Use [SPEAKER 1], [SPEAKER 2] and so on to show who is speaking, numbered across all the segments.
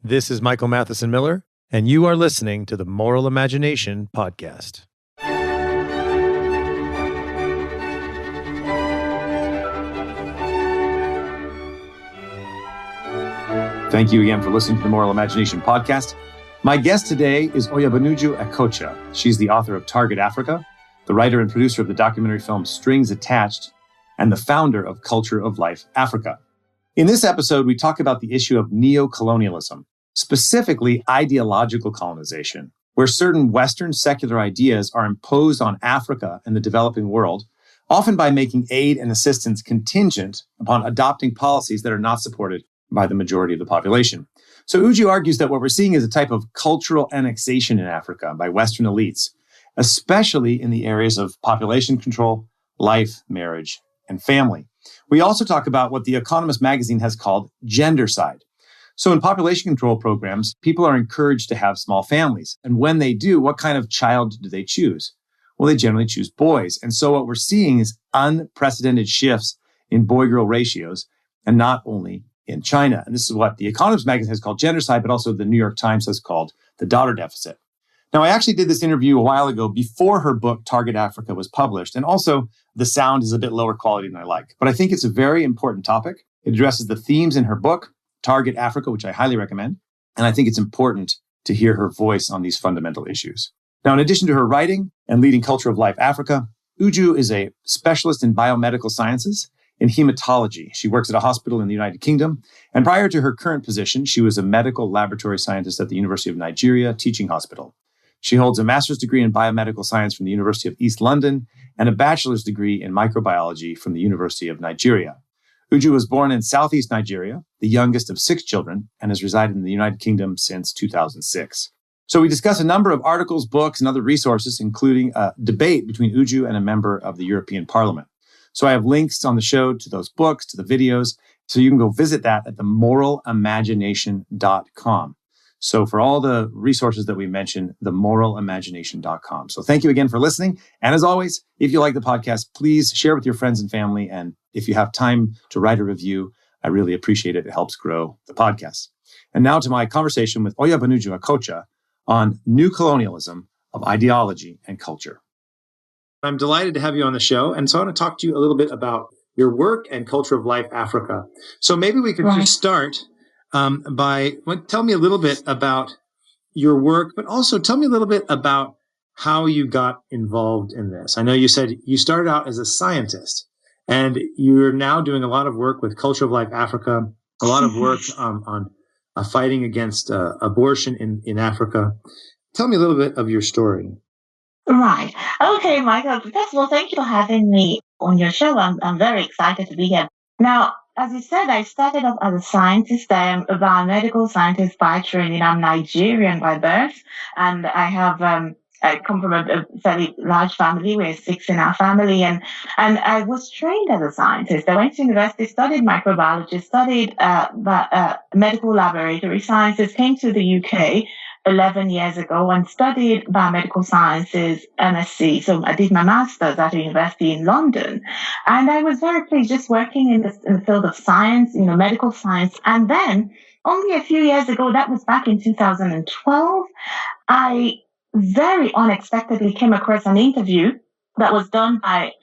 [SPEAKER 1] This is Michael Matheson Miller, and you are listening to the Moral Imagination Podcast. Thank you again for listening to the Moral Imagination Podcast. My guest today is Obianuju Ekeocha. She's the author of Target Africa, the writer and producer of the documentary film Strings Attached, and the founder of Culture of Life Africa. In this episode, we talk about the issue of neocolonialism, specifically ideological colonization, where certain Western secular ideas are imposed on Africa and the developing world, often by making aid and assistance contingent upon adopting policies that are not supported by the majority of the population. So Uju argues that what we're seeing is a type of cultural annexation in Africa by Western elites, especially in the areas of population control, life, marriage, and family. We also talk about what The Economist magazine has called gendercide. So in population control programs, people are encouraged to have small families. And when they do, what kind of child do they choose? Well, they generally choose boys. And so what we're seeing is unprecedented shifts in boy-girl ratios, and not only in China. And this is what The Economist magazine has called gendercide, but also the New York Times has called the daughter deficit. Now, I actually did this interview a while ago before her book, Target Africa, was published. And also, the sound is a bit lower quality than I like. But I think it's a very important topic. It addresses the themes in her book, Target Africa, which I highly recommend. And I think it's important to hear her voice on these fundamental issues. Now, in addition to her writing and leading Culture of Life Africa, Uju is a specialist in biomedical sciences in hematology. She works at a hospital in the United Kingdom. And prior to her current position, she was a medical laboratory scientist at the University of Nigeria Teaching Hospital. She holds a master's degree in biomedical science from the University of East London and a bachelor's degree in microbiology from the University of Nigeria. Uju was born in Southeast Nigeria, the youngest of 6 children, and has resided in the United Kingdom since 2006. So we discuss a number of articles, books, and other resources, including a debate between Uju and a member of the European Parliament. So I have links on the show to those books, to the videos, so you can go visit that at themoralimagination.com. So for all the resources that we mentioned, themoralimagination.com. So thank you again for listening. And as always, if you like the podcast, please share with your friends and family. And if you have time to write a review, I really appreciate it. It helps grow the podcast. And now to my conversation with Obianuju Ekeocha on new colonialism of ideology and culture. I'm delighted to have you on the show. And so I want to talk to you a little bit about your work and Culture of Life Africa. So maybe we could just start by tell me a little bit about your work, but also tell me a little bit about how you got involved in this. I know you said you started out as a scientist, and you're now doing a lot of work with Culture of Life Africa, a lot of work on fighting against abortion in Africa. Tell me a little bit of your story.
[SPEAKER 2] Right. Okay, Michael. First of all, thank you for having me on your show. I'm very excited to be here. Now, as you said, I started off as a scientist. I am a biomedical scientist by training. I'm Nigerian by birth, and I come from a fairly large family. We're 6 in our family, and I was trained as a scientist. I went to university, studied microbiology, studied medical laboratory sciences, came to the UK 11 years ago and studied biomedical sciences, MSc. So I did my master's at a university in London. And I was very pleased just working in the field of science, medical science. And then only a few years ago, that was back in 2012, I very unexpectedly came across an interview that was done by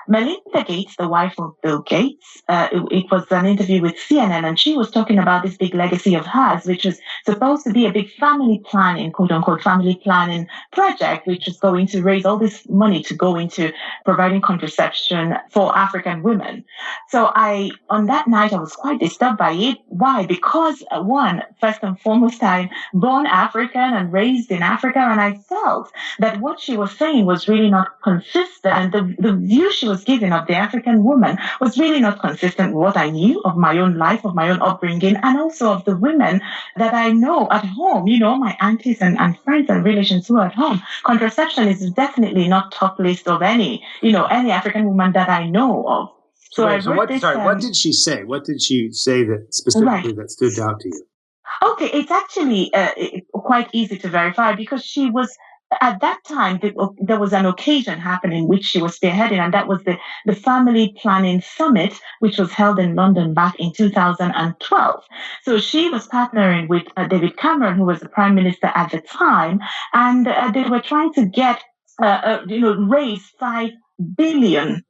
[SPEAKER 2] Melinda Gates, the wife of Bill Gates. It was an interview with CNN, and she was talking about this big legacy of hers, which was supposed to be a big family planning, quote unquote, family planning project, which was going to raise all this money to go into providing contraception for African women. So on that night, I was quite disturbed by it. Why? Because first and foremost, I'm born African and raised in Africa, and I felt that what she was saying was really not consistent, and the view she was giving of the African woman was really not consistent with what I knew of my own life, of my own upbringing, and also of the women that I know at home, my aunties and friends and relations who are at home. Contraception is definitely not top list of any African woman that I know of.
[SPEAKER 1] So what did she say? What did she say that specifically that stood out to you?
[SPEAKER 2] Okay, it's actually quite easy to verify, because she was at that time, there was an occasion happening which she was spearheading, and that was the Family Planning Summit, which was held in London back in 2012. So she was partnering with David Cameron, who was the Prime Minister at the time, and they were trying to get, raise $5 billion,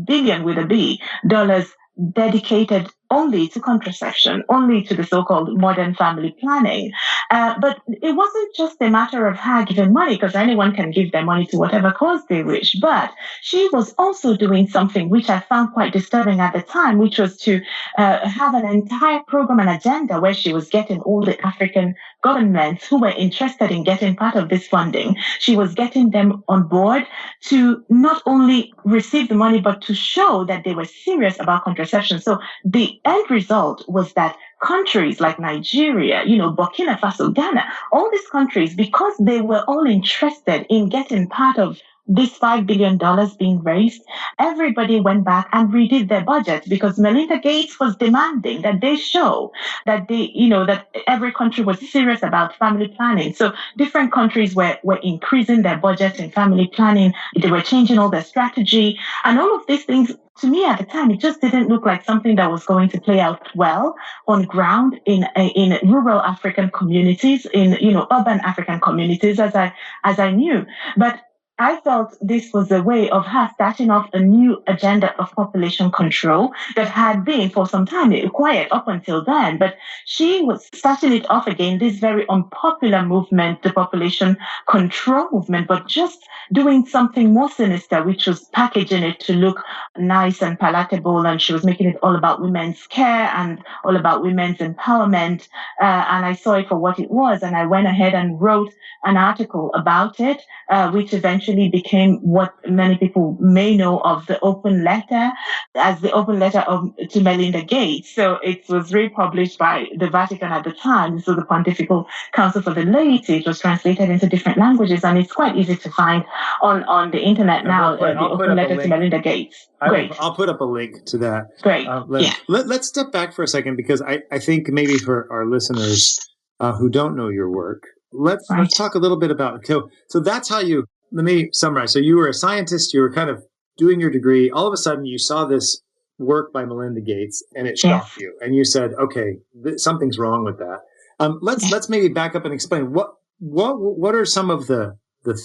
[SPEAKER 2] billion with a B, dollars dedicated only to contraception, only to the so-called modern family planning. But it wasn't just a matter of her giving money, because anyone can give their money to whatever cause they wish. But she was also doing something which I found quite disturbing at the time, which was to have an entire program and agenda where she was getting all the African governments who were interested in getting part of this funding. She was getting them on board to not only receive the money, but to show that they were serious about contraception. So the end result was that countries like Nigeria, Burkina Faso, Ghana, all these countries, because they were all interested in getting part of this $5 billion being raised, everybody went back and redid their budget, because Melinda Gates was demanding that they show that that every country was serious about family planning. So different countries were increasing their budgets in family planning. They were changing all their strategy, and all of these things. To me at the time, it just didn't look like something that was going to play out well on ground in rural African communities, in urban African communities, as I knew. But I felt this was a way of her starting off a new agenda of population control that had been for some time quiet up until then. But she was starting it off again, this very unpopular movement, the population control movement, but just doing something more sinister, which was packaging it to look nice and palatable. And she was making it all about women's care and all about women's empowerment. And I saw it for what it was. And I went ahead and wrote an article about it, which eventually became what many people may know of the open letter, as the open letter to Melinda Gates. So it was republished by the Vatican at the time. So the Pontifical Council for the Laity. It was translated into different languages, and it's quite easy to find on the internet now. The open letter to Melinda Gates. Great.
[SPEAKER 1] I'll put up a link to that.
[SPEAKER 2] Great.
[SPEAKER 1] Let's step back for a second, because I think maybe for our listeners who don't know your work, let's talk a little bit about. So that's how you. Let me summarize. So you were a scientist. You were kind of doing your degree. All of a sudden, you saw this work by Melinda Gates, and it shocked you. And you said, "Okay, something's wrong with that." Let's maybe back up and explain what are some of the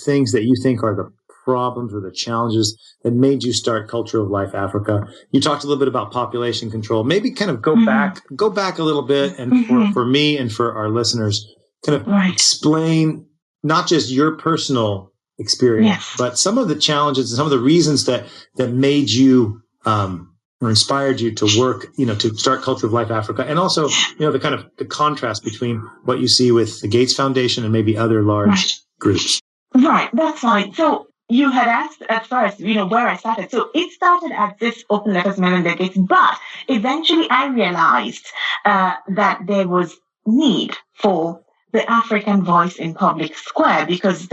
[SPEAKER 1] things that you think are the problems or the challenges that made you start Culture of Life Africa. You talked a little bit about population control. Maybe kind of go back a little bit, and for me and for our listeners, kind of explain not just your personal experience, but some of the challenges and some of the reasons that made you or inspired you to work, to start Culture of Life Africa, and also, the kind of the contrast between what you see with the Gates Foundation and maybe other large groups.
[SPEAKER 2] Right, that's fine. So you had asked at first, where I started. So it started as this open letters Melinda Gates, but eventually I realized that there was need for the African voice in public square, because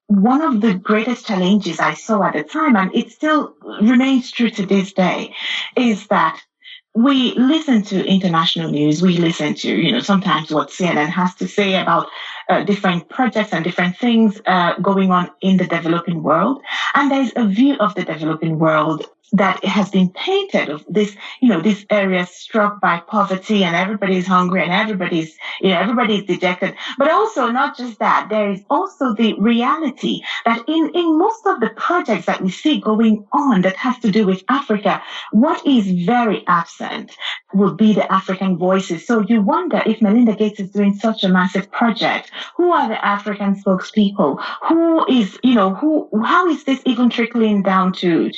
[SPEAKER 2] one of the greatest challenges I saw at the time, and it still remains true to this day, is that we listen to international news. We listen to, sometimes what CNN has to say about different projects and different things going on in the developing world. And there's a view of the developing world that has been painted of this, this area struck by poverty, and everybody's hungry, and everybody's dejected. But also not just that, there is also the reality that in most of the projects that we see going on that has to do with Africa, what is very absent will be the African voices. So you wonder, if Melinda Gates is doing such a massive project, who are the African spokespeople? Who is, how is this even trickling down to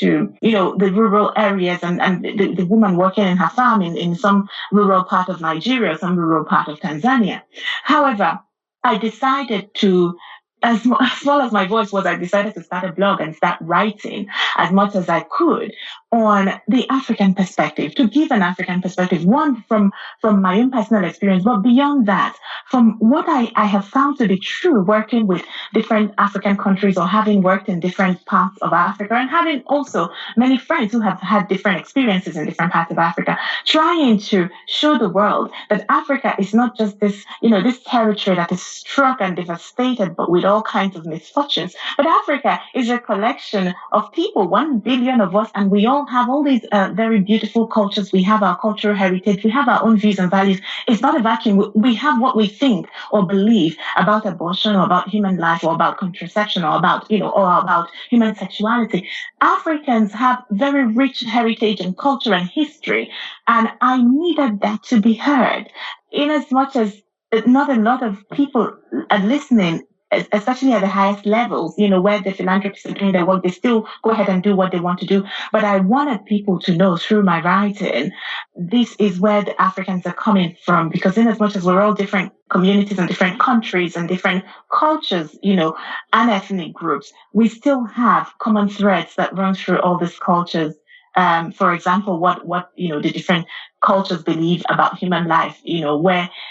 [SPEAKER 2] the rural areas and the woman working in her farm in some rural part of Nigeria, some rural part of Tanzania? However, I decided to, as small as my voice was, I decided to start a blog and start writing as much as I could on the African perspective, to give an African perspective, one from my own personal experience, but beyond that, from what I have found to be true, working with different African countries or having worked in different parts of Africa and having also many friends who have had different experiences in different parts of Africa, trying to show the world that Africa is not just this, this territory that is struck and devastated, but with all kinds of misfortunes. But Africa is a collection of people, 1 billion of us, and we all have all these very beautiful cultures. We have our cultural heritage. We have our own views and values. It's not a vacuum. We have what we think or believe about abortion or about human life or about contraception or about, or about human sexuality. Africans have very rich heritage and culture and history, and I needed that to be heard. In as much as not a lot of people are listening, especially at the highest levels, where the philanthropists are doing their work, they still go ahead and do what they want to do. But I wanted people to know through my writing, this is where the Africans are coming from, because in as much as we're all different communities and different countries and different cultures, and ethnic groups, we still have common threads that run through all these cultures. For example, what the different cultures believe about human life,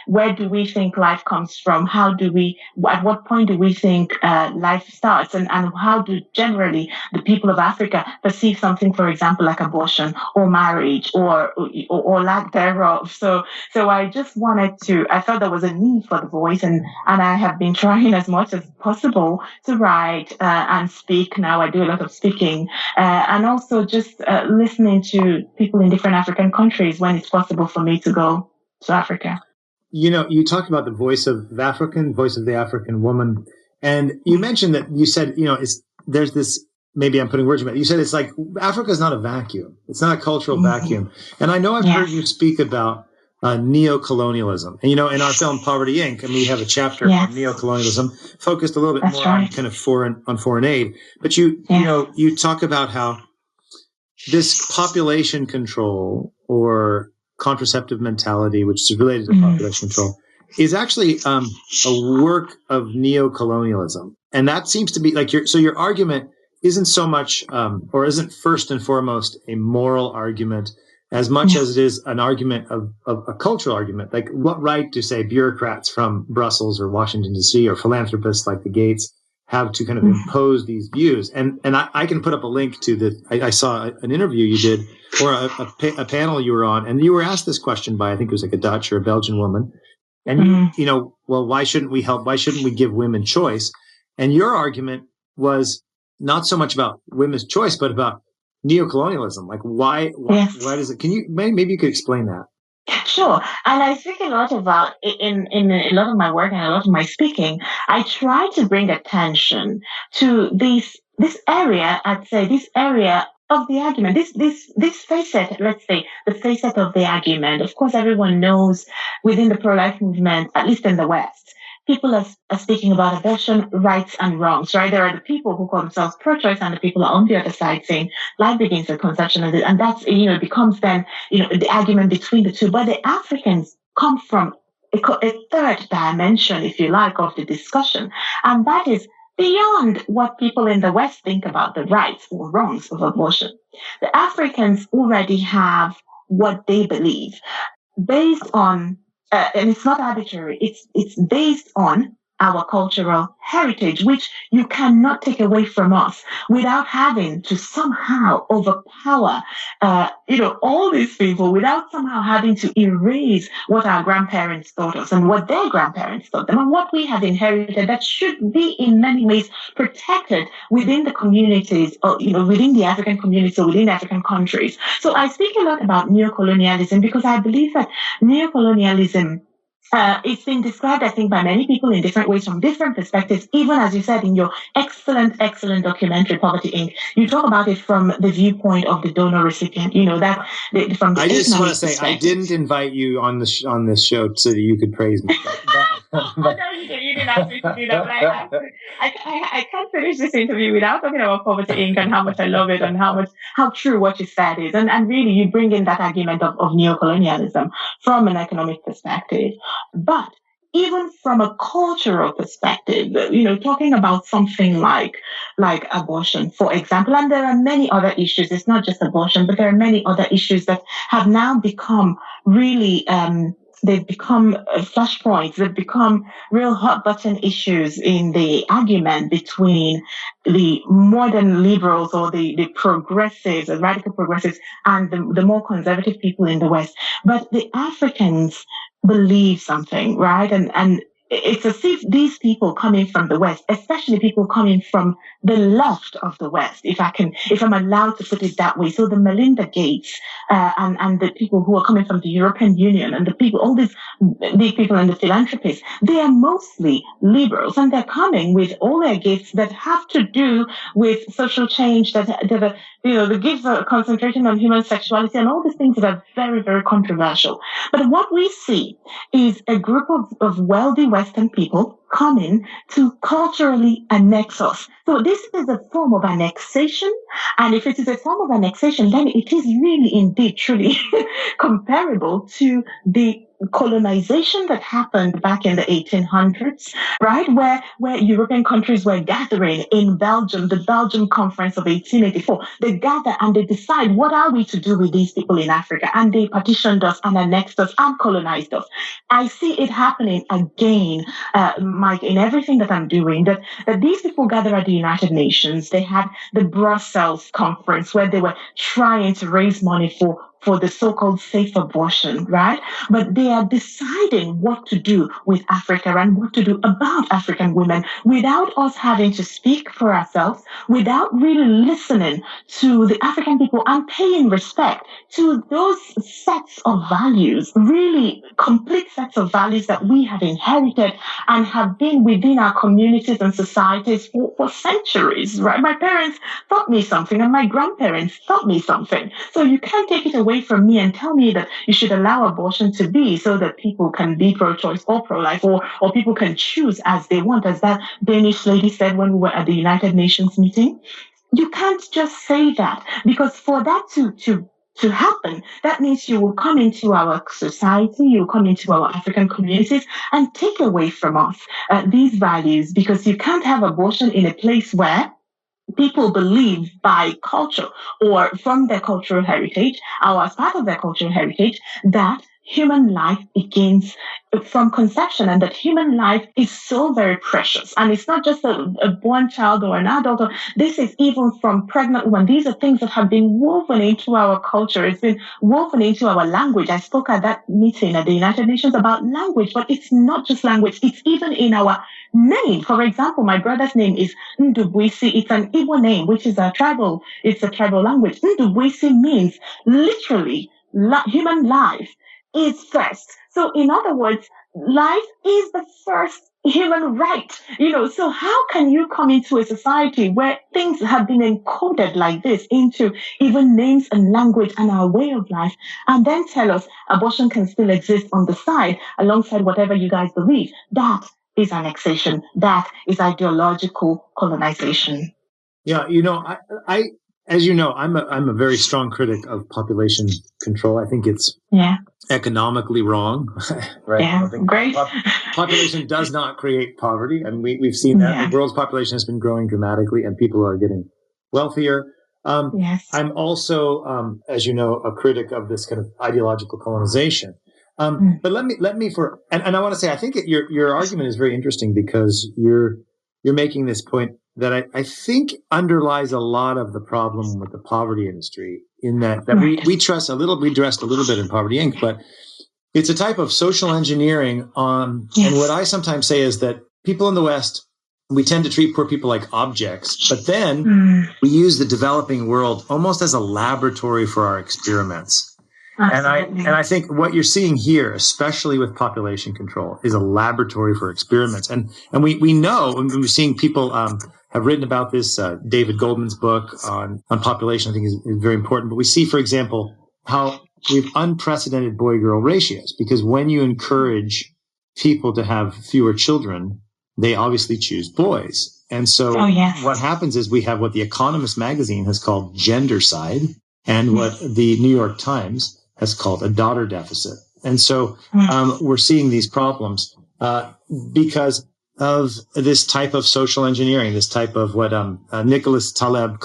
[SPEAKER 2] where do we think life comes from? At what point do we think life starts? And how do generally the people of Africa perceive something, for example, like abortion or marriage or lack thereof? So I just I felt there was a need for the voice, and I have been trying as much as possible to write and speak. Now I do a lot of speaking and also just listening to people in different African countries when it's possible for me to go to Africa.
[SPEAKER 1] You talked about the voice of the African woman, and you mentioned that you said, there's this, maybe I'm putting words in your mouth. You said it's like Africa is not a vacuum. It's not a cultural vacuum. And I know I've heard you speak about neo-colonialism. And, in our film Poverty Inc., and we have a chapter on neo-colonialism focused a little bit more on kind of foreign aid. But you talk about how this population control or contraceptive mentality, which is related to population control, is actually a work of neo-colonialism. And that seems to be like your argument isn't so much, or isn't first and foremost a moral argument as much as it is an argument of a cultural argument. Like, what right do, say, bureaucrats from Brussels or Washington, D.C., or philanthropists like the Gates have to kind of impose these views? And I can put up a link to I saw an interview you did, or a panel you were on, and you were asked this question by, I think it was like a Dutch or a Belgian woman. And well, why shouldn't we help? Why shouldn't we give women choice? And your argument was not so much about women's choice, but about neocolonialism. Like, why does it? Can you maybe you could explain that?
[SPEAKER 2] Sure. And I think a lot about in a lot of my work and a lot of my speaking, I try to bring attention to this area. I'd say this area of the argument, this facet, let's say the facet of the argument. Of course, everyone knows within the pro-life movement, at least in the West, people are speaking about abortion rights and wrongs, right? There are the people who call themselves pro-choice and the people are on the other side saying life begins at conception. And that's, becomes then, the argument between the two. But the Africans come from a third dimension, if you like, of the discussion. And that is beyond what people in the West think about the rights or wrongs of abortion. The Africans already have what they believe based on and it's not arbitrary. It's based on our cultural heritage, which you cannot take away from us without having to somehow overpower, all these people, without somehow having to erase what our grandparents taught us and what their grandparents taught them and what we have inherited that should be in many ways protected within the communities, or, within the African community or within African countries. So I speak a lot about neocolonialism because I believe that neocolonialism, it's been described, I think, by many people in different ways from different perspectives. Even as you said in your excellent documentary, Poverty Inc., you talk about it from the viewpoint of the donor recipient. From the
[SPEAKER 1] I just want to say, I didn't invite you on this show so that you could praise me.
[SPEAKER 2] No, you didn't ask me to do that. But I can't finish this interview without talking about Poverty Inc. and how much I love it and how true what you said is. And really, you bring in that argument of neocolonialism from an economic perspective. But even from a cultural perspective, talking about something like abortion, for example, and there are many other issues. It's not just abortion, but there are many other issues that have now become really they've become flashpoints. They've become real hot button issues in the argument between the modern liberals or the progressives, the radical progressives, and the more conservative people in the West. But the Africans believe something, right? And it's as if these people coming from the West, especially people coming from the left of the West, if I'm allowed to put it that way. So the Melinda Gates and the people who are coming from the European Union and the people, all these people and the philanthropists, they are mostly liberals, and they're coming with all their gifts that have to do with social change, that are, the gifts are concentrating on human sexuality and all these things that are very, very controversial. But what we see is a group of wealthy Western people coming to culturally annex us. So this is a form of annexation. And if it is a form of annexation, then it is really indeed truly comparable to the colonization that happened back in the 1800s, right? Where European countries were gathering in Belgium, the Belgium Conference of 1884. They gather and they decide, what are we to do with these people in Africa? And they partitioned us and annexed us and colonized us. I see it happening again, Mike, in everything that I'm doing, that these people gather at the United Nations. They had the Brussels conference where they were trying to raise money for the so-called safe abortion, right? But they are deciding what to do with Africa and what to do about African women without us having to speak for ourselves, without really listening to the African people and paying respect to those sets of values, really complete sets of values that we have inherited and have been within our communities and societies for centuries, right? My parents taught me something and my grandparents taught me something. So you can't take it away from me and tell me that you should allow abortion to be so that people can be pro-choice or pro-life, or people can choose as they want, as that Danish lady said when we were at the United Nations meeting. You can't just say that, because for that to happen, that means you will come into our society, you will come into our African communities and take away from us these values, because you can't have abortion in a place where people believe by culture or from their cultural heritage, or as part of their cultural heritage, that human life begins from conception and that human life is so very precious. And it's not just a born child or an adult. This is even from pregnant women. These are things that have been woven into our culture. It's been woven into our language. I spoke at that meeting at the United Nations about language, but it's not just language. It's even in our name. For example, my brother's name is Ndubuisi. It's an Igbo name, which is it's a tribal language. Ndubuisi means literally human life is first. So in other words, life is the first human right. So how can you come into a society where things have been encoded like this into even names and language and our way of life, and then tell us abortion can still exist on the side alongside whatever you guys believe? That is annexation. That is ideological colonization.
[SPEAKER 1] Yeah, I as you know, I'm a very strong critic of population control. I think it's economically wrong, right?
[SPEAKER 2] Yeah, great.
[SPEAKER 1] Population does not create poverty, and we've seen that. The world's population has been growing dramatically, and people are getting wealthier.
[SPEAKER 2] Yes.
[SPEAKER 1] I'm also, as you know, a critic of this kind of ideological colonization. But let me and I want to say, I think your argument is very interesting, because you're making this point that I think underlies a lot of the problem with the poverty industry, in that we trust a little, we dressed a little bit in Poverty Inc., but it's a type of social engineering on, and what I sometimes say is that people in the West, we tend to treat poor people like objects, but then we use the developing world almost as a laboratory for our experiments.
[SPEAKER 2] Absolutely.
[SPEAKER 1] And I think what you're seeing here, especially with population control, is a laboratory for experiments. And we know, and we're seeing people have written about this. David Goldman's book on population, I think, is very important. But we see, for example, how we have unprecedented boy-girl ratios, because when you encourage people to have fewer children, they obviously choose boys. And so what happens is we have what The Economist magazine has called gendercide, and what the New York Times has called a daughter deficit. And so we're seeing these problems because of this type of social engineering, this type of what Nassim Taleb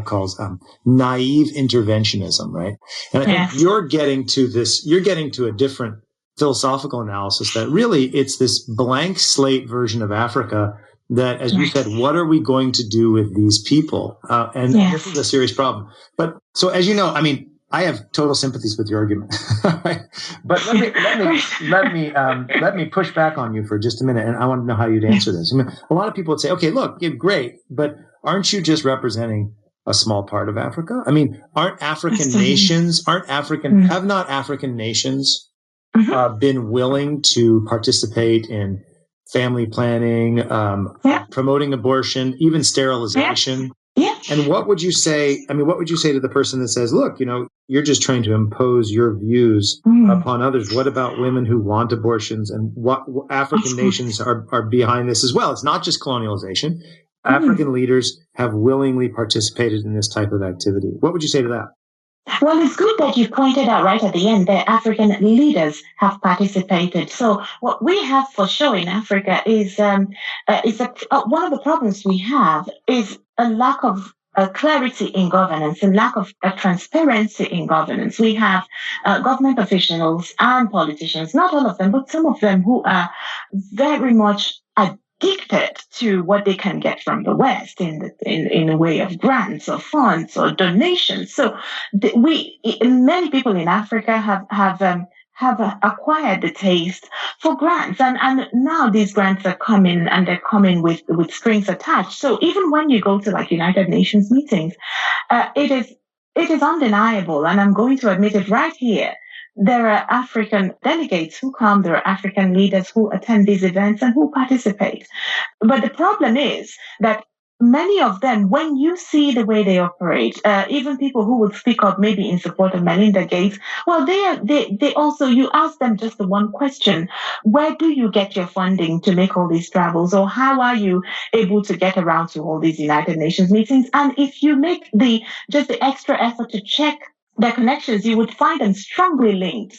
[SPEAKER 1] calls naive interventionism, right? And I think you're getting to a different philosophical analysis that really it's this blank slate version of Africa that, as you said, what are we going to do with these people? And this is a serious problem. But so, as you know, I mean, I have total sympathies with your argument, but let me push back on you for just a minute, and I want to know how you'd answer this. I mean, a lot of people would say, "Okay, look, you're great, but aren't you just representing a small part of Africa? I mean, have not African nations been willing to participate in family planning, promoting abortion, even sterilization?" And what would you say? I mean, what would you say to the person that says, look, you're just trying to impose your views upon others? What about women who want abortions? And what African nations are behind this as well? It's not just colonialization. African leaders have willingly participated in this type of activity. What would you say to that?
[SPEAKER 2] Well, it's good that you pointed out right at the end that African leaders have participated. So what we have for sure in Africa is one of the problems we have is a lack of clarity in governance, a lack of transparency in governance. We have government officials and politicians, not all of them, but some of them who are very much addicted to what they can get from the West in a way of grants or funds or donations. So many people in Africa have acquired the taste for grants, and now these grants are coming, and they're coming with strings attached. So even when you go to like United Nations meetings, it is undeniable, and I'm going to admit it right here. There are African delegates who come, there are African leaders who attend these events and who participate. But the problem is that many of them, when you see the way they operate, even people who would speak up maybe in support of Melinda Gates, well, they also, you ask them just the one question: where do you get your funding to make all these travels, or how are you able to get around to all these United Nations meetings? And if you make just the extra effort to check their connections, you would find them strongly linked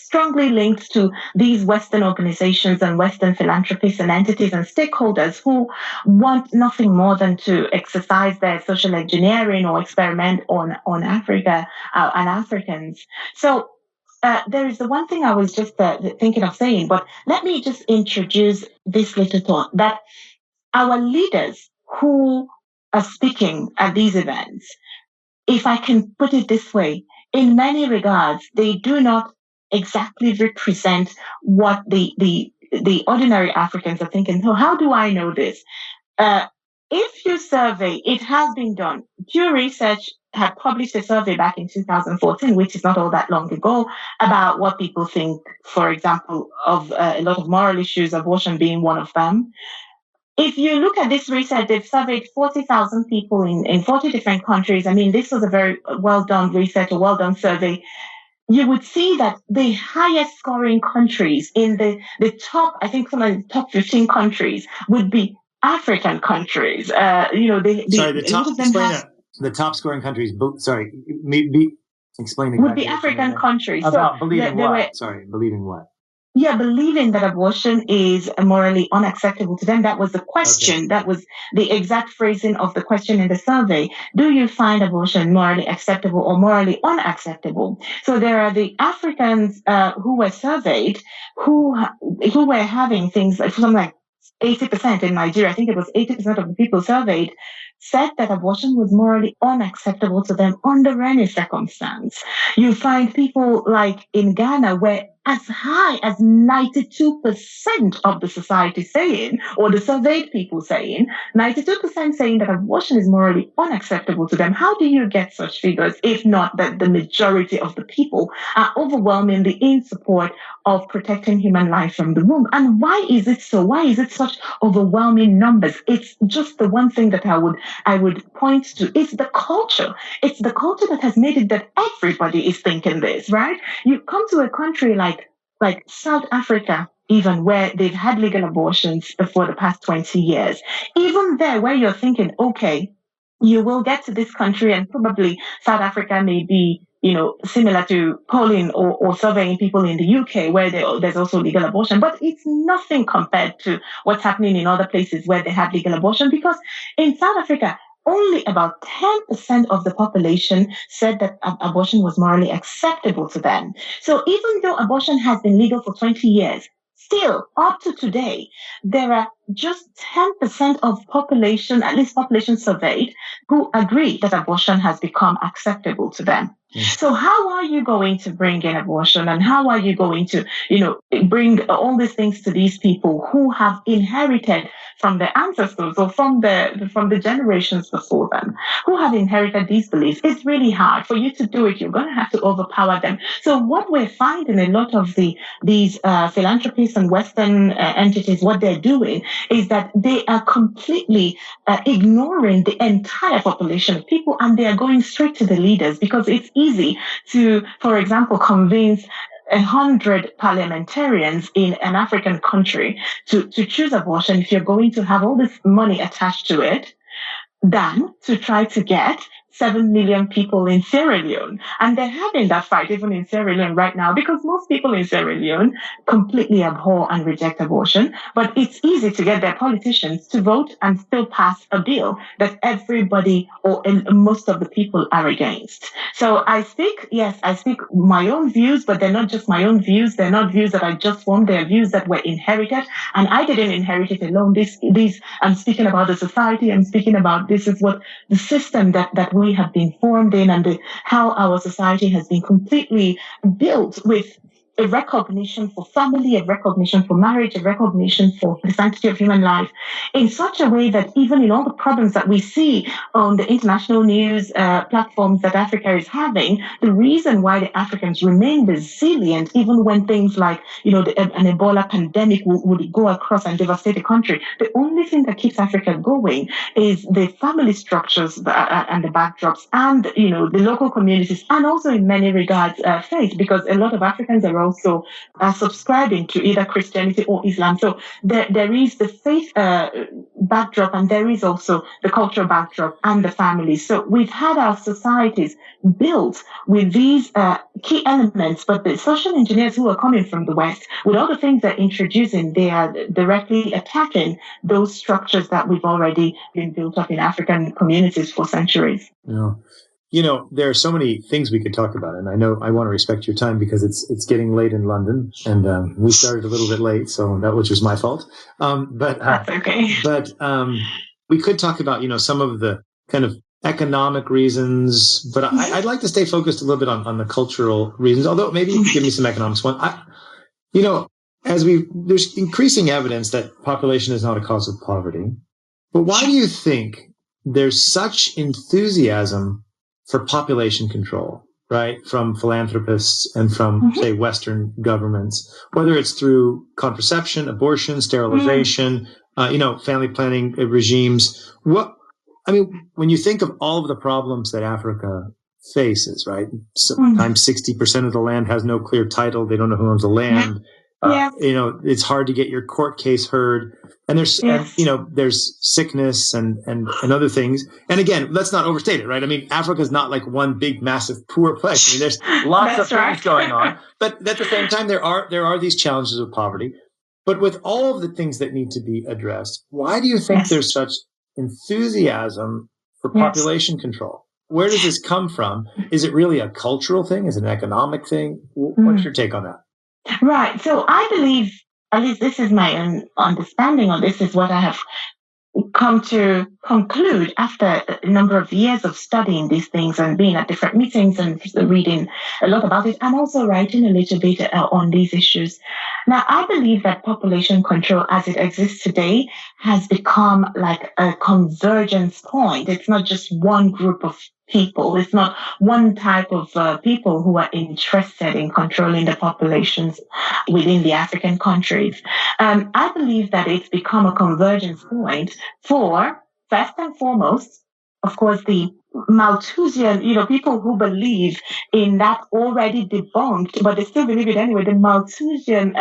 [SPEAKER 2] to these Western organizations and Western philanthropists and entities and stakeholders who want nothing more than to exercise their social engineering or experiment on Africa and Africans. So there is the one thing I was just thinking of saying, but let me just introduce this little thought that our leaders who are speaking at these events, if I can put it this way, in many regards, they do not exactly represent what the ordinary Africans are thinking. So how do I know this? If you survey, it has been done. Pew Research had published a survey back in 2014, which is not all that long ago, about what people think, for example, of a lot of moral issues, abortion being one of them. If you look at this research, they've surveyed 40,000 people in 40 different countries. I mean, this was a very well-done research, a well-done survey. You would see that the highest scoring countries in the top, I think some of the top 15 countries would be African countries.
[SPEAKER 1] The top scoring countries, sorry, maybe explain exactly.
[SPEAKER 2] Would be African countries.
[SPEAKER 1] About believing what? Sorry, believing what?
[SPEAKER 2] Yeah, believing that abortion is morally unacceptable to them. That was the question. Okay. That was the exact phrasing of the question in the survey. Do you find abortion morally acceptable or morally unacceptable? So there are the Africans who were surveyed who were having things like something like 80% in Nigeria. I think it was 80% of the people surveyed said that abortion was morally unacceptable to them under any circumstance. You find people like in Ghana where as high as 92% of the society saying, or the surveyed people saying, 92% saying that abortion is morally unacceptable to them. How do you get such figures if not that the majority of the people are overwhelmingly in support of protecting human life from the womb? And why is it so? Why is it such overwhelming numbers? It's just the one thing that I would point to. It's the culture. It's the culture that has made it that everybody is thinking this, right? You come to a country like South Africa, even where they've had legal abortions for the past 20 years. Even there, where you're thinking, okay, you will get to this country and probably South Africa may be, similar to polling or surveying people in the UK where there's also legal abortion, but it's nothing compared to what's happening in other places where they have legal abortion, because in South Africa, only about 10% of the population said that abortion was morally acceptable to them. So even though abortion has been legal for 20 years, still up to today, there are just 10% of population, at least population surveyed, who agree that abortion has become acceptable to them. So how are you going to bring in abortion, and how are you going to, bring all these things to these people who have inherited from their ancestors or from the generations before them, who have inherited these beliefs? It's really hard for you to do it. You're going to have to overpower them. So what we're finding, a lot of these philanthropists and Western entities, what they're doing is that they are completely ignoring the entire population of people, and they are going straight to the leaders, because it's easy to, for example, convince 100 parliamentarians in an African country to choose abortion if you're going to have all this money attached to it, than to try to get 7 million people in Sierra Leone. And they're having that fight even in Sierra Leone right now, because most people in Sierra Leone completely abhor and reject abortion. But it's easy to get their politicians to vote and still pass a bill that everybody or most of the people are against. So I speak my own views, but they're not just my own views. They're not views that I just formed. They're views that were inherited. And I didn't inherit it alone. I'm speaking about the society. I'm speaking about, this is what the system that we have been formed in, and how our society has been completely built with a recognition for family, a recognition for marriage, a recognition for the sanctity of human life, in such a way that even in all the problems that we see on the international news platforms that Africa is having, the reason why the Africans remain resilient, even when things like, an Ebola pandemic would go across and devastate the country, the only thing that keeps Africa going is the family structures and the backdrops, and, the local communities, and also in many regards faith, because a lot of Africans are also subscribing to either Christianity or Islam. So there is the faith backdrop, and there is also the cultural backdrop and the family. So we've had our societies built with these key elements, but the social engineers who are coming from the West, with all the things they're introducing, they are directly attacking those structures that we've already been built up in African communities for centuries.
[SPEAKER 1] Yeah. There are so many things we could talk about, and I know I want to respect your time because it's getting late in London, and we started a little bit late, so which was my fault. But
[SPEAKER 2] that's okay.
[SPEAKER 1] But we could talk about some of the kind of economic reasons, but I'd like to stay focused a little bit on the cultural reasons. Although maybe you could give me some economics one. There's increasing evidence that population is not a cause of poverty, but why do you think there's such enthusiasm for population control, right? From philanthropists and from, say, Western governments, whether it's through contraception, abortion, sterilization, family planning regimes. When you think of all of the problems that Africa faces, right? Sometimes 60% of the land has no clear title. They don't know who owns the land. It's hard to get your court case heard. And there's sickness and other things. And again, let's not overstate it, right? Africa is not like one big, massive poor place. There's lots of things going on. But at the same time, there are these challenges of poverty. But with all of the things that need to be addressed, why do you think there's such enthusiasm for population control? Where does this come from? Is it really a cultural thing? Is it an economic thing? What's your take on that?
[SPEAKER 2] Right. So I believe, at least this is my own understanding, or this is what I have come to conclude after a number of years of studying these things and being at different meetings and reading a lot about it, and also writing a little bit on these issues. Now, I believe that population control as it exists today has become like a convergence point. It's not just one group of people. It's not one type of people who are interested in controlling the populations within the African countries. I believe that it's become a convergence point for, first and foremost, of course, the Malthusian, people who believe in that already debunked, but they still believe it anyway, the Malthusian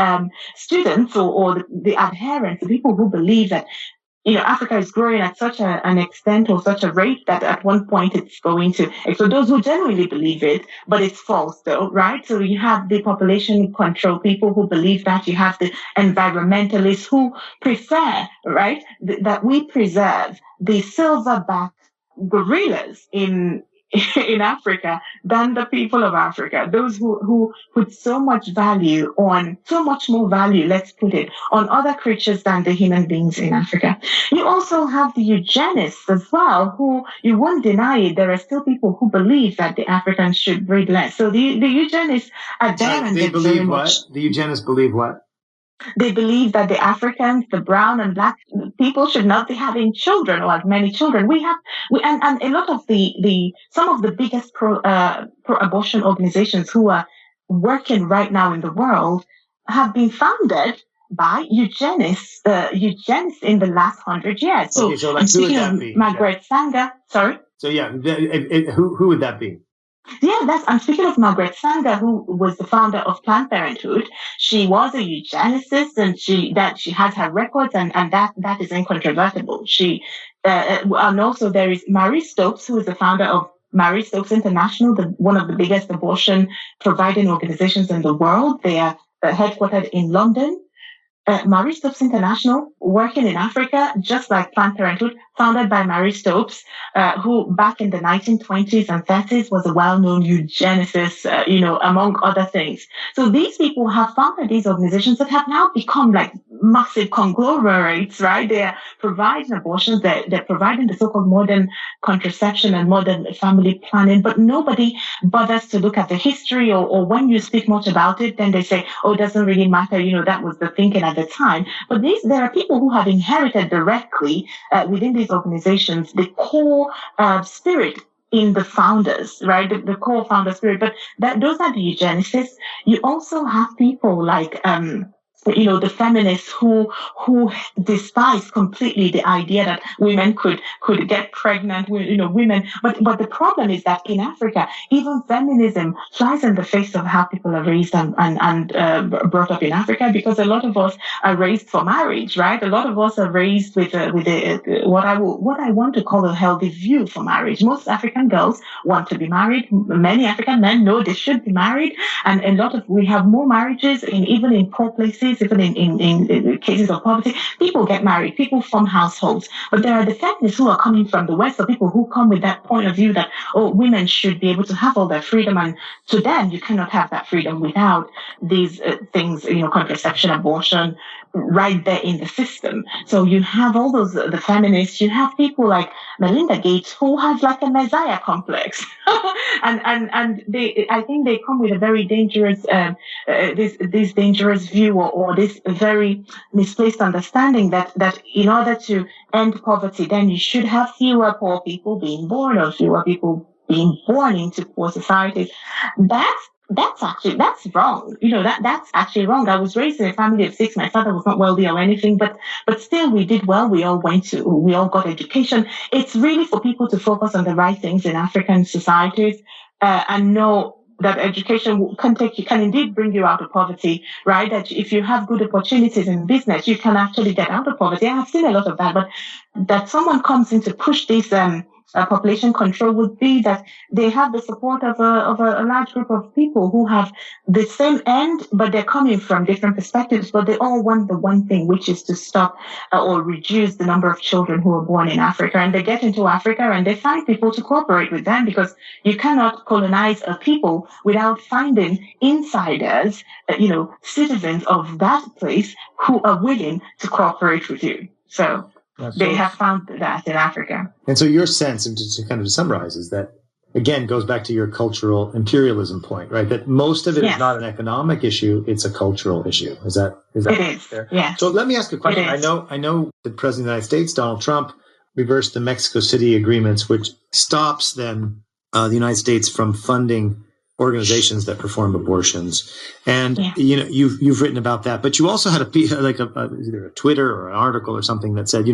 [SPEAKER 2] students or the adherents, the people who believe that Africa is growing at such an extent or such a rate that at one point it's going to. So those who genuinely believe it, but it's false though, right? So you have the population control people who believe that. You have the environmentalists who prefer, right, that we preserve the silverback gorillas in in Africa than the people of Africa. Those who put so much value on, so much more value, let's put it, on other creatures than the human beings in Africa. You also have the eugenists as well, who you won't deny it. There are still people who believe that the Africans should breed less. So the eugenists are there, and
[SPEAKER 1] They
[SPEAKER 2] they're very
[SPEAKER 1] believe
[SPEAKER 2] much.
[SPEAKER 1] what? The eugenists believe what?
[SPEAKER 2] They believe that the Africans, the brown and black people should not be having children or as many children. And a lot of some of the biggest pro-abortion organizations who are working right now in the world have been founded by eugenists in the last 100 years. So,
[SPEAKER 1] Okay, so
[SPEAKER 2] I'm
[SPEAKER 1] like who would
[SPEAKER 2] speaking
[SPEAKER 1] that
[SPEAKER 2] of
[SPEAKER 1] be?
[SPEAKER 2] Margaret Sanger. Sorry.
[SPEAKER 1] So yeah, who would that be?
[SPEAKER 2] Yeah, I'm speaking of Margaret Sanger, who was the founder of Planned Parenthood. She was a eugenicist, and she has her records, and that is incontrovertible. And also there is Marie Stopes, who is the founder of Marie Stopes International, one of the biggest abortion providing organizations in the world. They are headquartered in London. Marie Stopes International, working in Africa, just like Planned Parenthood, founded by Marie Stopes, who back in the 1920s and 30s was a well-known eugenicist, among other things. So these people have founded these organizations that have now become like massive conglomerates, right? They're providing abortions, they're providing the so-called modern contraception and modern family planning, but nobody bothers to look at the history, or when you speak much about it, then they say, oh, it doesn't really matter, that was the thinking at the time. But there are people who have inherited directly within these organizations the core spirit in the founders, right? The core founder spirit. But those are the eugenicists. You also have people like the feminists who despise completely the idea that women could get pregnant with women. But the problem is that in Africa, even feminism flies in the face of how people are raised and brought up in Africa, because a lot of us are raised for marriage, right? A lot of us are raised with what I want to call a healthy view for marriage. Most African girls want to be married. Many African men know they should be married, and we have more marriages even in poor places. Even in cases of poverty, people get married, people form households. But there are the feminists who are coming from the West, or people who come with that point of view that, oh, women should be able to have all their freedom. And to them, you cannot have that freedom without these things, contraception, abortion, right there in the system. So you have all those, the feminists, you have people like Melinda Gates, who has like a messiah complex. and I think they come with a very dangerous, this dangerous view, or this very misplaced understanding that in order to end poverty, then you should have fewer poor people being born, or fewer people being born into poor societies. That's wrong. That's actually wrong. I was raised in a family of six. My father was not wealthy or anything, but still we did well. We all got education. It's really for people to focus on the right things in African societies, and know that education can indeed bring you out of poverty, right? That if you have good opportunities in business, you can actually get out of poverty. I have seen a lot of that, but that someone comes in to push this population control would be that they have the support of a large group of people who have the same end, but they're coming from different perspectives, but they all want the one thing, which is to stop or reduce the number of children who are born in Africa. And they get into Africa and they find people to cooperate with them, because you cannot colonize a people without finding insiders, citizens of that place who are willing to cooperate with you. So they have found that in Africa.
[SPEAKER 1] And so your sense, and to kind of summarize, is that, again, goes back to your cultural imperialism point, right? That most of it is not an economic issue, it's a cultural issue. Is that
[SPEAKER 2] it is
[SPEAKER 1] fair?
[SPEAKER 2] Yeah.
[SPEAKER 1] So let me ask a question. I know the President of the United States, Donald Trump, reversed the Mexico City agreements, which stops then the United States from funding organizations that perform abortions. And you've written about that, but you also had either a Twitter or an article or something that said,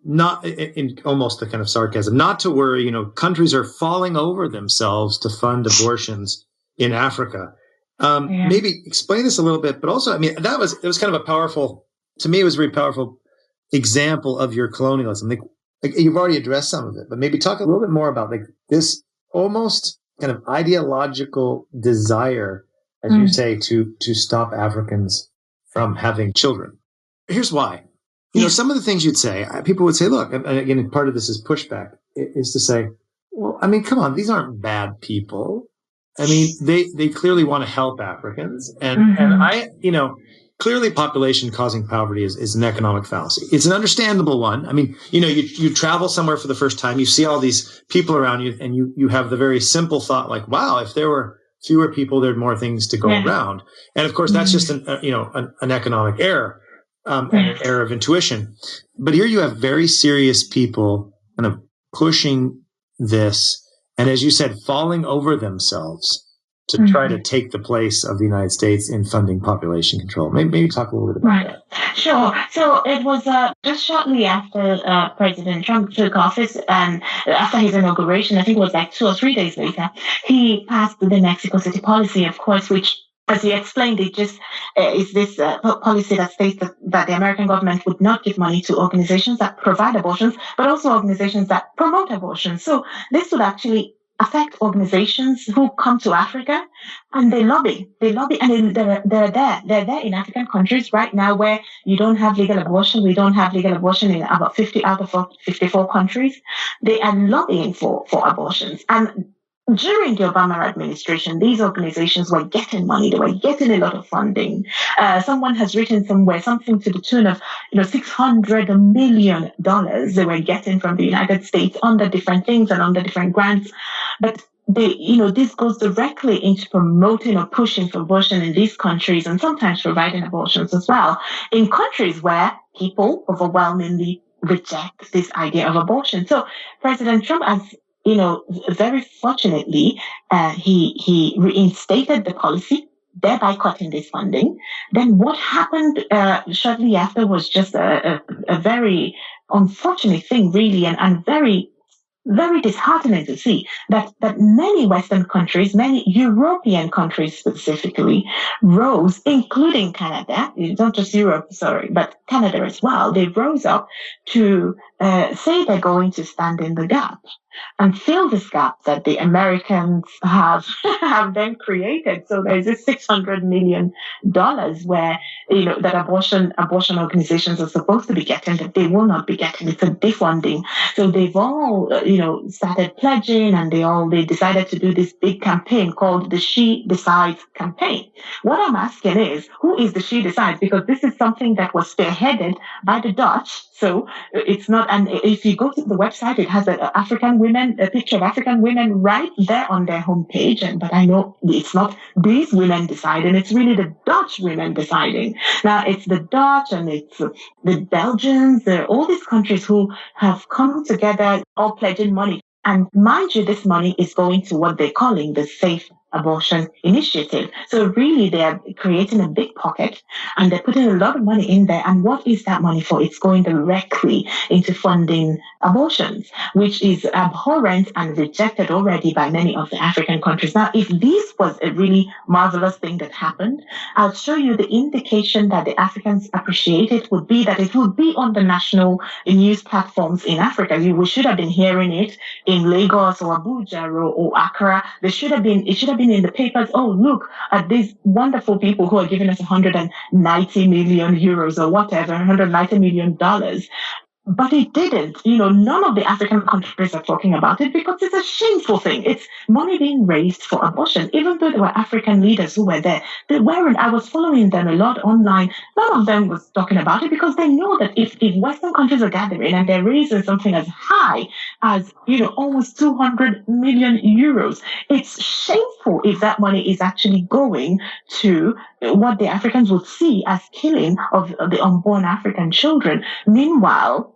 [SPEAKER 1] not in almost the kind of sarcasm, not to worry, countries are falling over themselves to fund abortions in Africa. Maybe explain this a little bit, but also, it was kind of a powerful, to me, it was a very powerful example of your colonialism. Like you've already addressed some of it, but maybe talk a little bit more about this almost kind of ideological desire, as you say, to stop Africans from having children. Here's why. some of the things you'd say, people would say, look, and again, part of this is pushback, is to say, well, I mean, come on, these aren't bad people. I mean, they clearly want to help Africans. And clearly population causing poverty is an economic fallacy. It's an understandable one. I mean, you travel somewhere for the first time, you see all these people around you, and you have the very simple thought like, wow, if there were fewer people, there'd more things to go around. And of course, that's just an economic error. And an error of intuition. But here you have very serious people kind of pushing this, and as you said, falling over themselves to try to take the place of the United States in funding population control. Maybe talk a little bit about that.
[SPEAKER 2] Sure. So it was just shortly after President Trump took office, and after his inauguration, I think it was like 2 or 3 days later, he passed the Mexico City policy, of course, which, as you explained, it just is this policy that states that the American government would not give money to organizations that provide abortions, but also organizations that promote abortions. So this would actually affect organizations who come to Africa and they lobby, and they're there in African countries right now where you don't have legal abortion. We don't have legal abortion in about 50 out of 54 countries. They are lobbying for abortions. And during the Obama administration, these organizations were getting money. They were getting a lot of funding. Someone has written somewhere something to the tune of, $600 million they were getting from the United States under different things and under different grants. But this goes directly into promoting or pushing for abortion in these countries, and sometimes providing abortions as well in countries where people overwhelmingly reject this idea of abortion. So President Trump has, very fortunately, he reinstated the policy, thereby cutting this funding. Then what happened shortly after was just a very unfortunate thing, really, and very, very disheartening to see that many Western countries, many European countries specifically, rose, including Canada, not just Europe, sorry, but Canada as well. They rose up to say they're going to stand in the gap and fill this gap that the Americans have have then created. So there's this $600 million where that abortion organizations are supposed to be getting, that they will not be getting. It's a defunding. So they've all started pledging, and they decided to do this big campaign called the She Decides campaign. What I'm asking is, who is the She Decides? Because this is something that was spearheaded by the Dutch. So it's not, and if you go to the website, it has a picture of African women right there on their homepage. But I know it's not these women deciding, it's really the Dutch women deciding. Now it's the Dutch and it's the Belgians, all these countries who have come together, all pledging money. And mind you, this money is going to what they're calling the Safe Abortion Initiative. So really, they're creating a big pocket and they're putting a lot of money in there. And what is that money for? It's going directly into funding abortions, which is abhorrent and rejected already by many of the African countries. Now, if this was a really marvelous thing that happened, I'll show you the indication that the Africans appreciate it would be that it would be on the national news platforms in Africa. We should have been hearing it in Lagos or Abuja or Accra. It should have been in the papers. Oh, look at these wonderful people who are giving us 190 million euros or whatever, $190 million. But it didn't. None of the African countries are talking about it because it's a shameful thing. It's money being raised for abortion, even though there were African leaders who were there. They weren't. I was following them a lot online. None of them was talking about it because they know that if Western countries are gathering and they're raising something as high as, almost 200 million euros, it's shameful if that money is actually going to what the Africans would see as killing of the unborn African children. Meanwhile,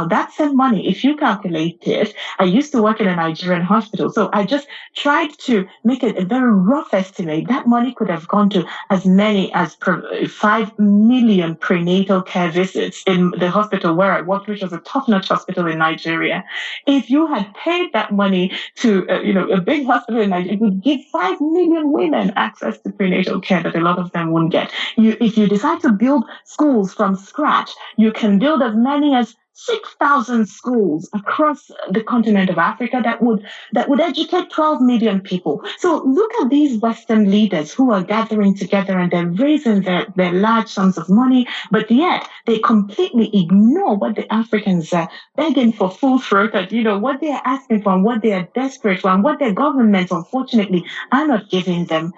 [SPEAKER 2] that same money, if you calculate it, I used to work in a Nigerian hospital, so I just tried to make it a very rough estimate. That money could have gone to as many as 5 million prenatal care visits in the hospital where I worked, which was a top-notch hospital in Nigeria. If you had paid that money to a big hospital in Nigeria, it would give 5 million women access to prenatal care that a lot of them wouldn't get. If you decide to build schools from scratch, you can build as many as 6,000 schools across the continent of Africa that would educate 12 million people. So look at these Western leaders who are gathering together and they're raising their large sums of money, but yet they completely ignore what the Africans are begging for full-throated, what they are asking for and what they are desperate for and what their governments, unfortunately, are not giving them,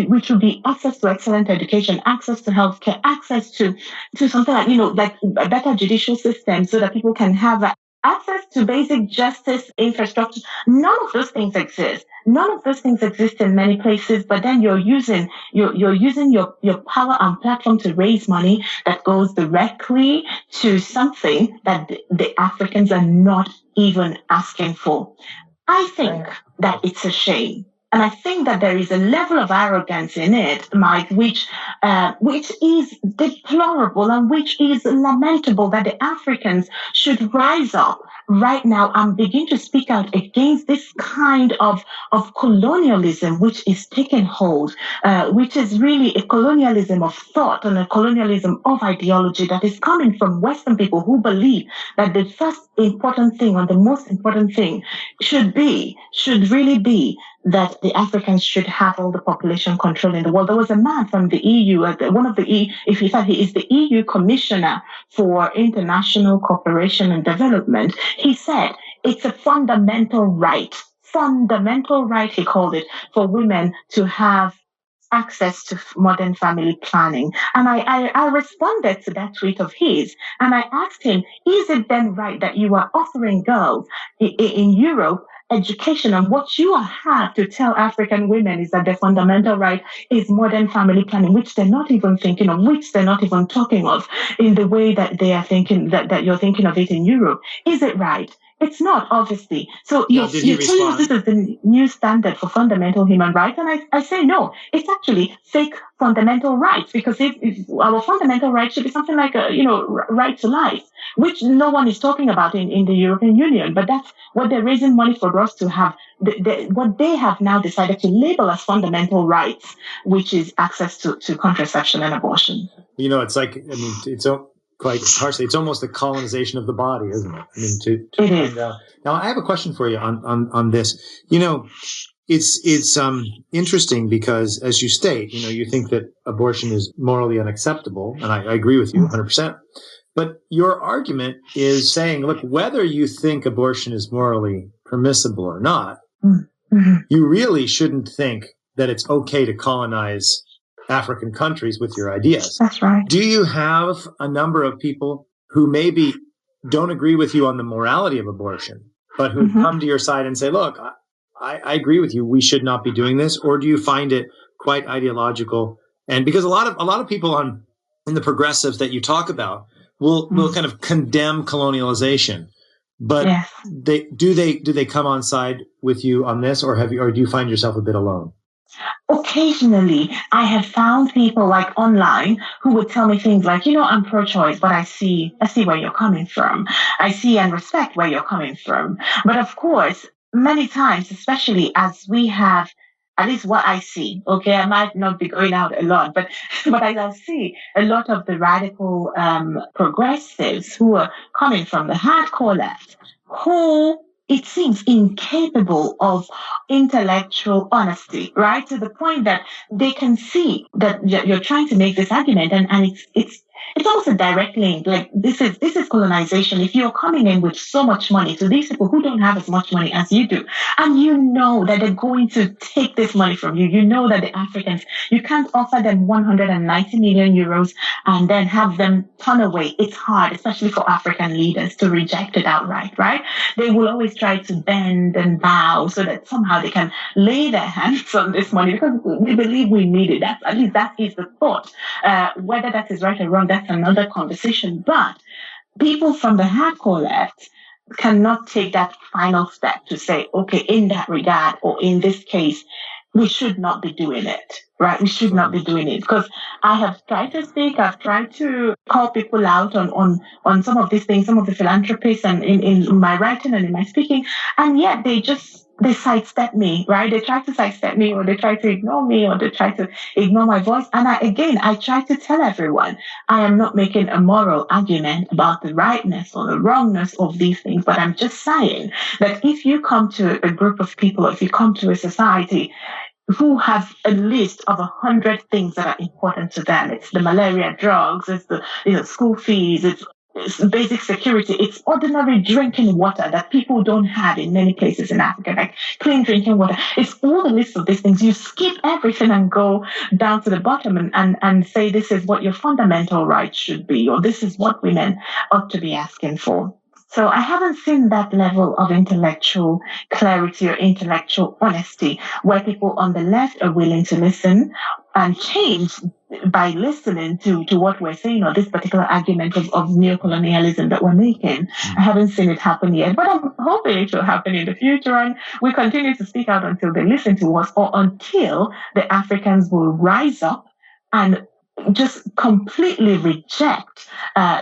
[SPEAKER 2] which would be access to excellent education, access to healthcare, access to something like, like a better judicial system so that people can have access to basic justice infrastructure. None of those things exist. None of those things exist in many places, but then you're using your power and platform to raise money that goes directly to something that the Africans are not even asking for. I think that it's a shame. And I think that there is a level of arrogance in it, Mike, which is deplorable and which is lamentable, that the Africans should rise up right now and begin to speak out against this kind of colonialism which is taking hold, which is really a colonialism of thought and a colonialism of ideology that is coming from Western people who believe that the first important thing or the most important thing should really be that the Africans should have all the population control in the world. There was a man from the EU, one of the if in fact he is the EU Commissioner for International Cooperation and Development. He said it's a fundamental right, he called it, for women to have access to modern family planning. And I responded to that tweet of his and I asked him, is it then right that you are offering girls in Europe education, and what you have to tell African women is that their fundamental right is modern family planning, which they're not even thinking of, which they're not even talking of in the way that they are thinking, that you're thinking of it in Europe. Is it right? It's not, obviously. So you're telling us this is the new standard for fundamental human rights, and I say no. It's actually fake fundamental rights, because if our fundamental rights should be something like a right to life, which no one is talking about in the European Union. But that's what they're raising money for us to have. What they have now decided to label as fundamental rights, which is access to contraception and abortion.
[SPEAKER 1] It's like, it's quite harshly, it's almost a colonization of the body, isn't it?
[SPEAKER 2] It is.
[SPEAKER 1] Now, I have a question for you on this. It's interesting because, as you state, you think that abortion is morally unacceptable, and I agree with you 100%. But your argument is saying, look, whether you think abortion is morally permissible or not, you really shouldn't think that it's okay to colonize African countries with your ideas.
[SPEAKER 2] That's right.
[SPEAKER 1] Do you have a number of people who maybe don't agree with you on the morality of abortion, but who come to your side and say, look, I agree with you, we should not be doing this? Or do you find it quite ideological? And because a lot of people in the progressives that you talk about will kind of condemn colonialization, but
[SPEAKER 2] yes.
[SPEAKER 1] do they come on side with you on this, or do you find yourself a bit alone?
[SPEAKER 2] Occasionally, I have found people like online who would tell me things like, I'm pro-choice, but I see where you're coming from. I see and respect where you're coming from. But of course, many times, especially as we have, at least what I see, okay, I might not be going out a lot, but I see a lot of the radical progressives who are coming from the hardcore left, who it seems incapable of intellectual honesty, right? To the point that they can see that you're trying to make this argument, and it's almost a direct link. Like this is colonization. If you're coming in with so much money to these people who don't have as much money as you do, and you know that they're going to take this money from you, you know that the Africans, you can't offer them 190 million euros and then have them turn away. It's hard, especially for African leaders, to reject it outright, right? They will always try to bend and bow so that somehow they can lay their hands on this money because we believe we need it. At least that is the thought. Whether that is right or wrong, that's another conversation. But people from the hardcore left cannot take that final step to say, okay, in that regard, or in this case, we should not be doing it, right? We should not be doing it, because I have tried to speak, I've tried to call people out on some of these things, some of the philanthropists, and in my writing and in my speaking, and yet they just they sidestep me, right? They try to sidestep me, or they try to ignore me, or they try to ignore my voice. And I try to tell everyone, I am not making a moral argument about the rightness or the wrongness of these things, but I'm just saying that if you come to a group of people, if you come to a society who have a list of 100 things that are important to them. It's the malaria drugs, it's the school fees, it's basic security, it's ordinary drinking water that people don't have in many places in Africa, like clean drinking water. It's all the list of these things. You skip everything and go down to the bottom and say this is what your fundamental rights should be, or this is what women ought to be asking for. So I haven't seen that level of intellectual clarity or intellectual honesty where people on the left are willing to listen and change by listening to what we're saying, or this particular argument of neocolonialism that we're making. I haven't seen it happen yet, but I'm hoping it will happen in the future, and we continue to speak out until they listen to us, or until the Africans will rise up and just completely reject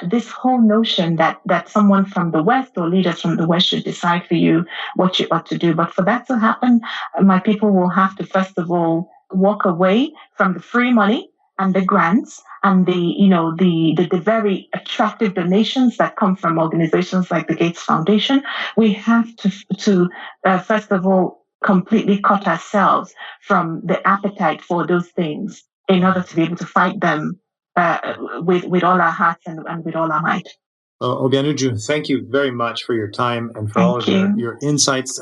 [SPEAKER 2] this whole notion that someone from the West or leaders from the West should decide for you what you ought to do. But for that to happen, my people will have to first of all walk away from the free money and the grants and the very attractive donations that come from organizations like the Gates Foundation. We have to first of all completely cut ourselves from the appetite for those things in order to be able to fight them with all our hearts and with all our might.
[SPEAKER 1] Obianuju, thank you very much for your time and for all of your insights.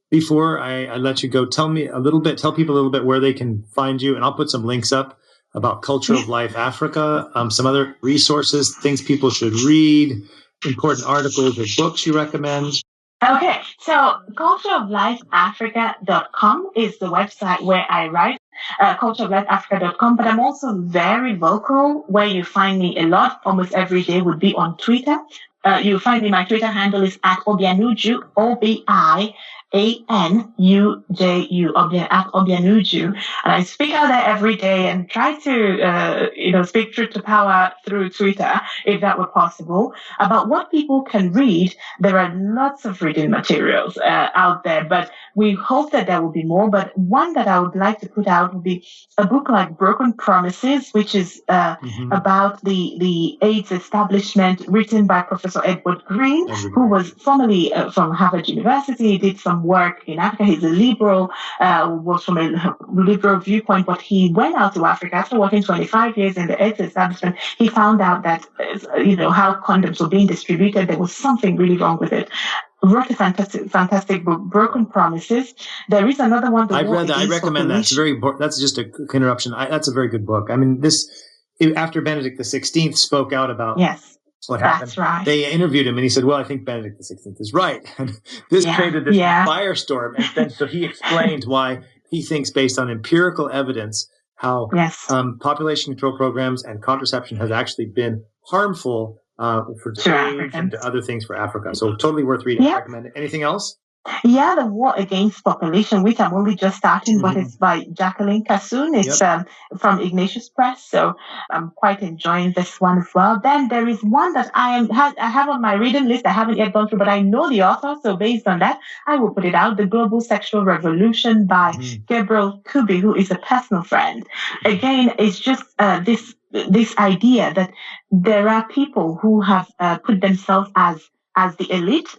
[SPEAKER 1] Before I let you go, tell people a little bit where they can find you, and I'll put some links up about Culture of Life Africa, some other resources, things people should read, important articles or books you recommend.
[SPEAKER 2] Okay, so cultureoflifeafrica.com is the website where I write, cultureoflifeafrica.com, but I'm also very vocal. Where you find me a lot, almost every day, would be on Twitter. You'll find me, my Twitter handle is at Obianuju, Obianuju, at Obianuju. And I speak out there every day and try to, speak truth to power through Twitter, if that were possible. About what people can read, there are lots of reading materials out there, but we hope that there will be more. But one that I would like to put out would be a book like Broken Promises, which is about the AIDS establishment, written by Professor Edward Green, who was formerly from Harvard University. He did some work in Africa. He's a liberal, was from a liberal viewpoint, but he went out to Africa after working 25 years in the AIDS establishment. He found out that, how condoms were being distributed. There was something really wrong with it. Wrote a fantastic book, Broken Promises. There is another one.
[SPEAKER 1] I've read that. I recommend that. It's very important. That's just a quick interruption. That's a very good book. I mean, after Benedict XVI spoke out about what happened.
[SPEAKER 2] That's right.
[SPEAKER 1] They interviewed him and he said, well, I think Benedict XVI is right. And this created this firestorm. And then so he explained why he thinks, based on empirical evidence, how population control programs and contraception has actually been harmful for AIDS and to other things for Africa. So totally worth reading. I recommend it. Anything else?
[SPEAKER 2] Yeah, The War Against Population, which I'm only just starting, but it's by Jacqueline Kassoun. It's from Ignatius Press, so I'm quite enjoying this one as well. Then there is one that I have on my reading list. I haven't yet gone through, but I know the author, so based on that, I will put it out. The Global Sexual Revolution by Gabriel Kubi, who is a personal friend. Again, it's just this idea that there are people who have put themselves as the elite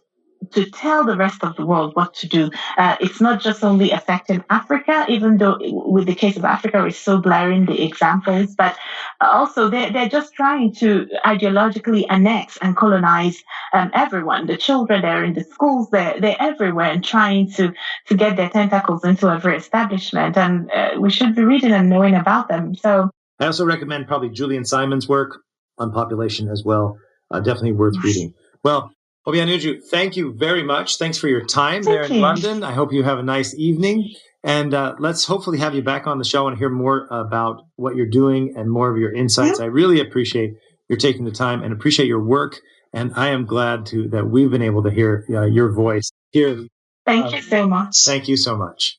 [SPEAKER 2] to tell the rest of the world what to do. It's not just only affecting Africa, even though with the case of Africa, it's so glaring, the examples, but also they're just trying to ideologically annex and colonize everyone. The children, they're in the schools, they're everywhere and trying to get their tentacles into every establishment. And we should be reading and knowing about them. So
[SPEAKER 1] I also recommend probably Julian Simon's work on population as well. Definitely worth reading. Well, Obianuju, thank you very much. Thanks for your time there in London. I hope you have a nice evening. And let's hopefully have you back on the show and hear more about what you're doing and more of your insights. I really appreciate your taking the time and appreciate your work. And I am glad that we've been able to hear your voice here.
[SPEAKER 2] Thank you so much.
[SPEAKER 1] Thank you so much.